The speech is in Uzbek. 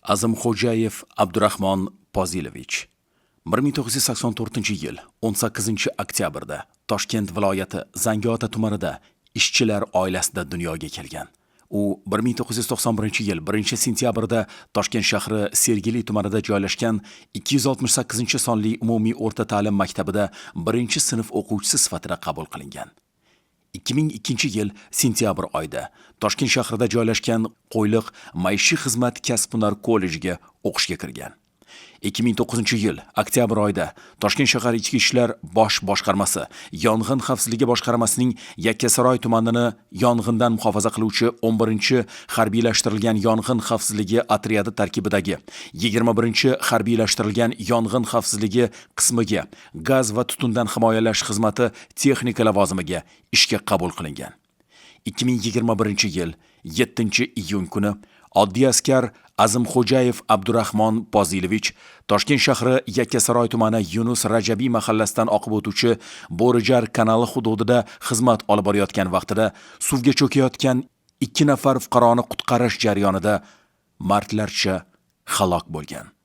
Azimxo'jayev Abdurahmon Pozilovich 1984-yil 18-oktyabrda Toshkent viloyati Zangiota tumanida ishchilar oilasida dunyoga kelgan. U 1991-yil 1-sentyabrda Toshkent shahri Sergeli tumanida joylashgan 268-sonli umumiy o'rta ta'lim maktabida 1-sinf o'quvchisi sifatida qabul qilingan. 2002-yil sentyabr oyida Toshkent shahrida joylashgan Qo'yliq maishiy xizmat kasb-hunar kollejiga o'qishga kirgan. 2009-yil oktyabr oyida Toshkent shahar ichki ishlar bosh boshqarmasi yong'in xavfsizligi boshqarmasining Yakkasaroy tumanini yong'indan muhofaza qiluvchi 11-harbiylashtirilgan yong'in xavfsizligi otryadi tarkibidagi 21-harbiylashtirilgan yong'in xavfsizligi qismiga gaz va tutundan himoyalash xizmati texnika lavozimiga ishga qabul qilingan. 2021-yil 7-iyun kuni oddiy askar Azimxo'jayev Abdurahmon Pozilovich Toshkent shahri Yakkasaroy tumani Yunus Rajabiy mahallasidan oqib o'tuvchi Bo'rijar kanali hududida xizmat olib borayotgan vaqtida suvga cho'kayotgan 2 nafar fuqaroni qutqarish jarayonida mardlarcha halok bo'lgan.